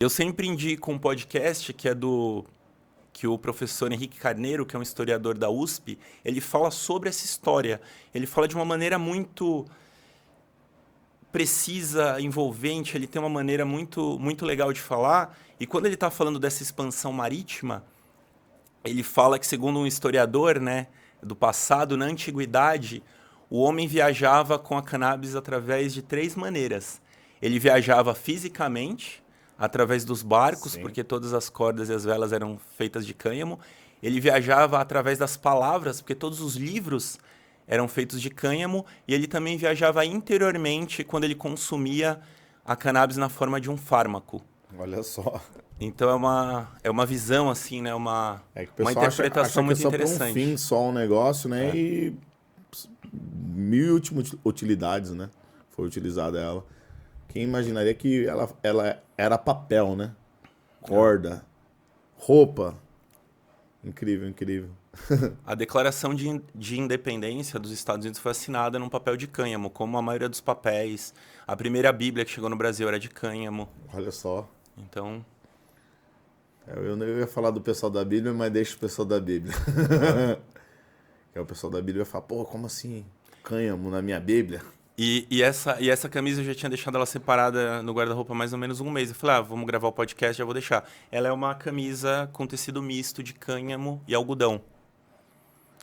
Eu sempre indico um podcast que o professor Henrique Carneiro, que é um historiador da USP, ele fala sobre essa história. Ele fala de uma maneira muito precisa, envolvente, ele tem uma maneira muito legal de falar. E quando ele está falando dessa expansão marítima, ele fala que, segundo um historiador, né, do passado, na antiguidade, o homem viajava com a cannabis através de 3 maneiras. Ele viajava fisicamente, através dos barcos, Sim. porque todas as cordas e as velas eram feitas de cânhamo. Ele viajava através das palavras, porque todos os livros eram feitos de cânhamo. E ele também viajava interiormente quando ele consumia a cannabis na forma de um fármaco. Olha só. Então é uma visão, assim, né? Uma É que o uma pessoal acha interpretação que é muito só para um interessante. fim, só um negócio, né? É. E mil e últimas utilidades, né? Foi utilizada ela. Quem imaginaria que ela era papel, né? Corda, roupa. Incrível, incrível. A Declaração de Independência dos Estados Unidos foi assinada num papel de cânhamo, como a maioria dos papéis. A primeira Bíblia que chegou no Brasil era de cânhamo. Olha só. Então, Eu ia falar do pessoal da Bíblia, mas deixa o pessoal da Bíblia. Que é o pessoal da Bíblia fala, pô, como assim? Cânhamo na minha Bíblia? e essa camisa eu já tinha deixado ela separada no guarda-roupa há mais ou menos um mês. Eu falei, vamos gravar o podcast, já vou deixar. Ela é uma camisa com tecido misto de cânhamo e algodão.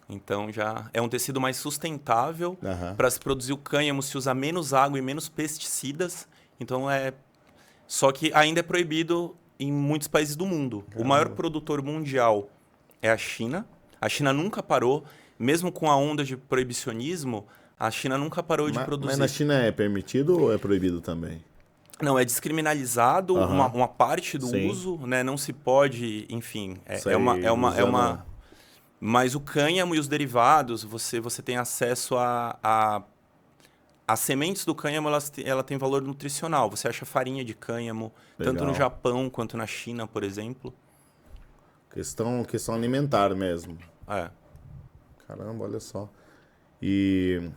Então já é um tecido mais sustentável. Aham. Para se produzir o cânhamo se usa menos água e menos pesticidas. Então só que ainda é proibido em muitos países do mundo. O maior produtor mundial é a China. A China nunca parou, mesmo com a onda de proibicionismo, a China nunca parou de Mas produzir. na China é permitido ou é proibido também? Não, é descriminalizado Aham. uma parte do Sim. uso, né? Não se pode, enfim, Isso aí, usando- mas o cânhamo e os derivados, você tem acesso a as sementes do cânhamo, ela tem valor nutricional. Você acha farinha de cânhamo, tanto no Legal. Japão quanto na China, por exemplo. Questão alimentar mesmo. É. Caramba, olha só. E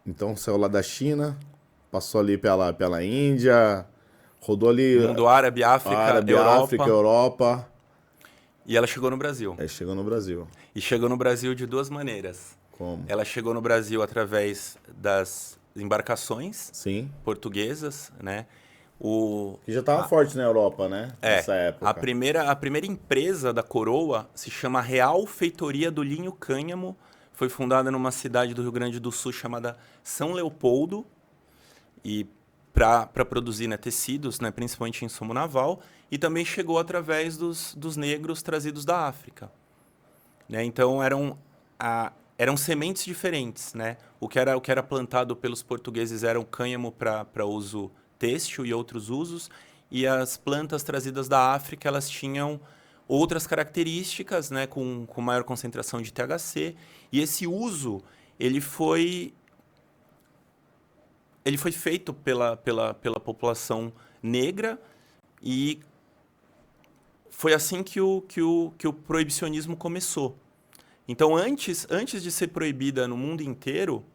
então saiu lá da China, passou ali pela Índia, rodou ali Mundo árabe, África, Árabe, Europa. África, Europa. E ela chegou no Brasil. Aí chegou no Brasil. E chegou no Brasil de 2 maneiras. Como? Ela chegou no Brasil através das embarcações Sim. portuguesas, né? Que já estava forte na Europa, né? Nessa época. A primeira empresa da coroa se chama Real Feitoria do Linho Cânhamo. Foi fundada numa cidade do Rio Grande do Sul chamada São Leopoldo. E para produzir, né, tecidos, né, principalmente em insumo naval. E também chegou através dos negros trazidos da África. Né? Então eram sementes diferentes. Né? O que era plantado pelos portugueses era o cânhamo para uso têxtil e outros usos, e as plantas trazidas da África, elas tinham outras características, né, com maior concentração de THC, e esse uso, ele foi feito pela população negra, e foi assim que o proibicionismo começou. Então, antes de ser proibida no mundo inteiro,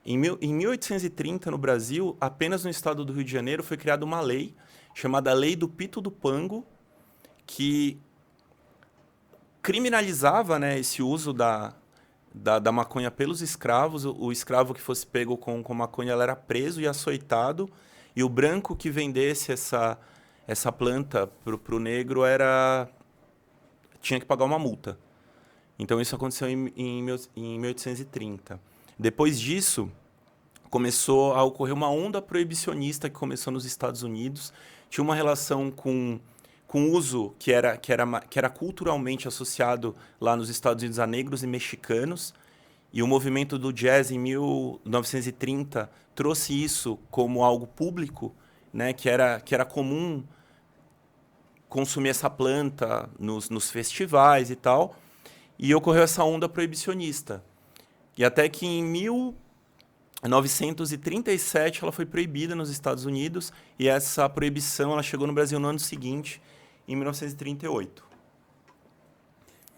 em 1830, no Brasil, apenas no estado do Rio de Janeiro, foi criada uma lei chamada Lei do Pito do Pango, que criminalizava, né, esse uso da maconha pelos escravos. O escravo que fosse pego com maconha, ele era preso e açoitado, e o branco que vendesse essa planta para o negro tinha que pagar uma multa. Então, isso aconteceu em 1830. Depois disso, começou a ocorrer uma onda proibicionista que começou nos Estados Unidos. Tinha uma relação com uso que era culturalmente associado lá nos Estados Unidos a negros e mexicanos. E o movimento do jazz em 1930 trouxe isso como algo público, né, que era comum consumir essa planta nos festivais e tal. E ocorreu essa onda proibicionista. E até que em 1937 ela foi proibida nos Estados Unidos, e essa proibição ela chegou no Brasil no ano seguinte, em 1938.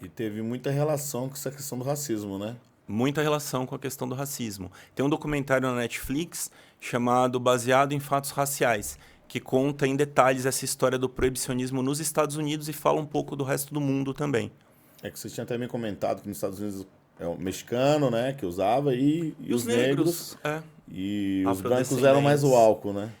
E teve muita relação com essa questão do racismo, né? Muita relação com a questão do racismo. Tem um documentário na Netflix chamado Baseado em Fatos Raciais, que conta em detalhes essa história do proibicionismo nos Estados Unidos e fala um pouco do resto do mundo também. É que você tinha também comentado que nos Estados Unidos é o mexicano, né, que usava, e os negros, e os brancos eram mais o álcool, né?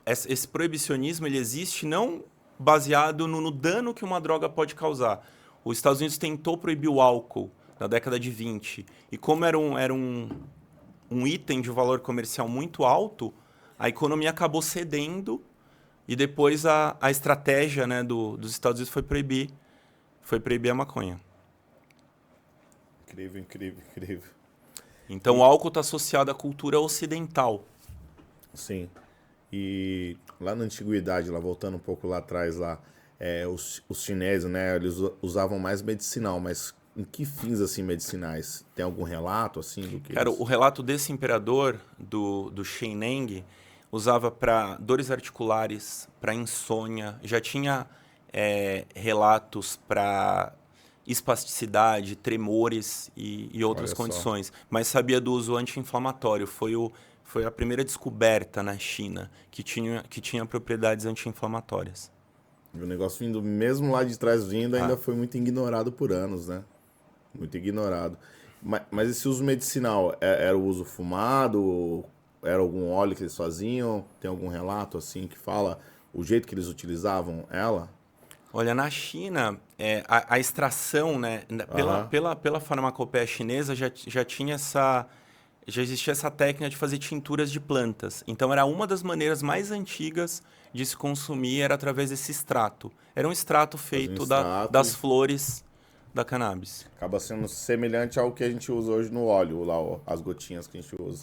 Esse proibicionismo ele existe não baseado no dano que uma droga pode causar. Os Estados Unidos tentou proibir o álcool na década de 20. E como era um item de valor comercial muito alto, a economia acabou cedendo e depois a estratégia, né, dos Estados Unidos foi proibir a maconha. Incrível, incrível, incrível. Então o álcool está associado à cultura ocidental. Sim. E lá na antiguidade, lá voltando um pouco lá atrás, lá, os chineses, né, eles usavam mais medicinal, mas em que fins assim medicinais? Tem algum relato assim do que? Cara, o relato desse imperador do Shenneng usava para dores articulares, para insônia, já tinha relatos para espasticidade, tremores e outras condições, mas sabia do uso anti-inflamatório. Foi a primeira descoberta na China que tinha propriedades anti-inflamatórias. E o negócio vindo, mesmo lá de trás vindo, ainda foi muito ignorado por anos, né? Muito ignorado. Mas esse uso medicinal, era o uso fumado? Era algum óleo que eles faziam? Tem algum relato assim que fala o jeito que eles utilizavam ela? Olha, na China, a extração, né, pela farmacopeia chinesa já tinha já existia essa técnica de fazer tinturas de plantas. Então, era uma das maneiras mais antigas de se consumir, era através desse extrato. Era um extrato feito das flores da cannabis. Acaba sendo semelhante ao que a gente usa hoje no óleo, lá, as gotinhas que a gente usa.